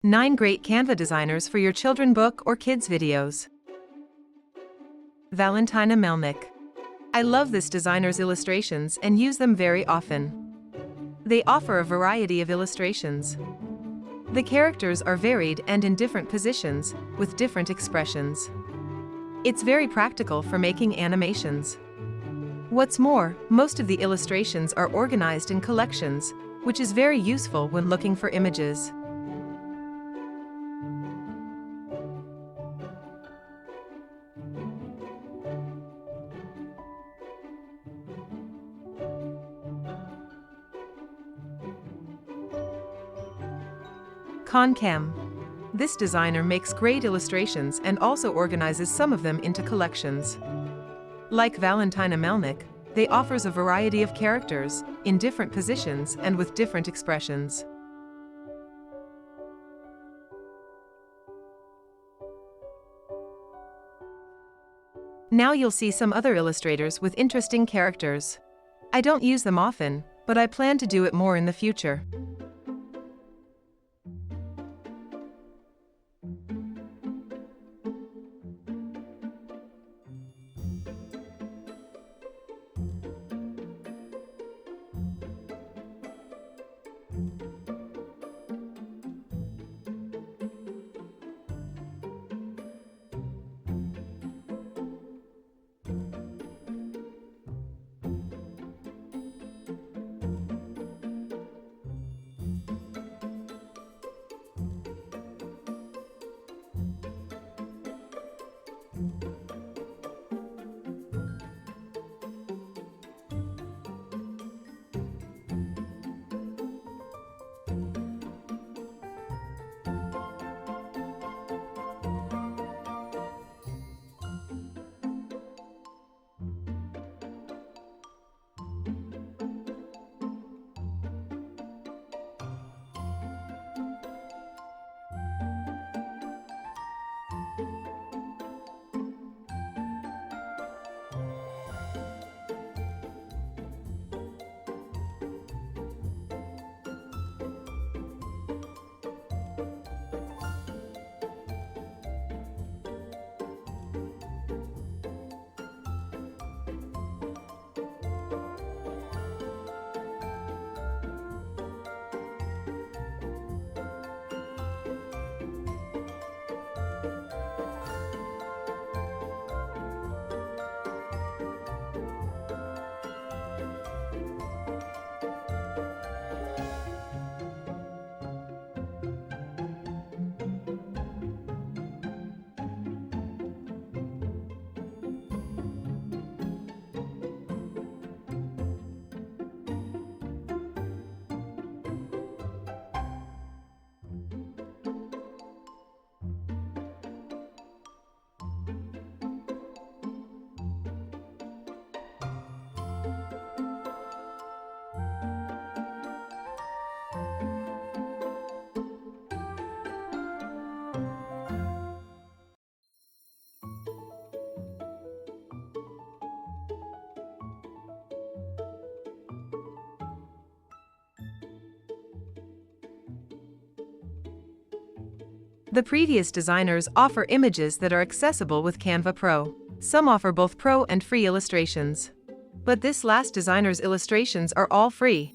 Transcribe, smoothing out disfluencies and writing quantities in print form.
9 great Canva designers for your children book or kids videos. Valentina Melnick. I love this designer's illustrations and use them very often. They offer a variety of illustrations. The characters are varied and in different positions, with different expressions. It's very practical for making animations. What's more, most of the illustrations are organized in collections, which is very useful when looking for images. Canva. This designer makes great illustrations and also organizes some of them into collections. Like Valentina Melnick, they offers a variety of characters, in different positions and with different expressions. Now you'll see some other illustrators with interesting characters. I don't use them often, but I plan to do it more in the future. The previous designers offer images that are accessible with Canva Pro. Some offer both pro and free illustrations. But this last designer's illustrations are all free.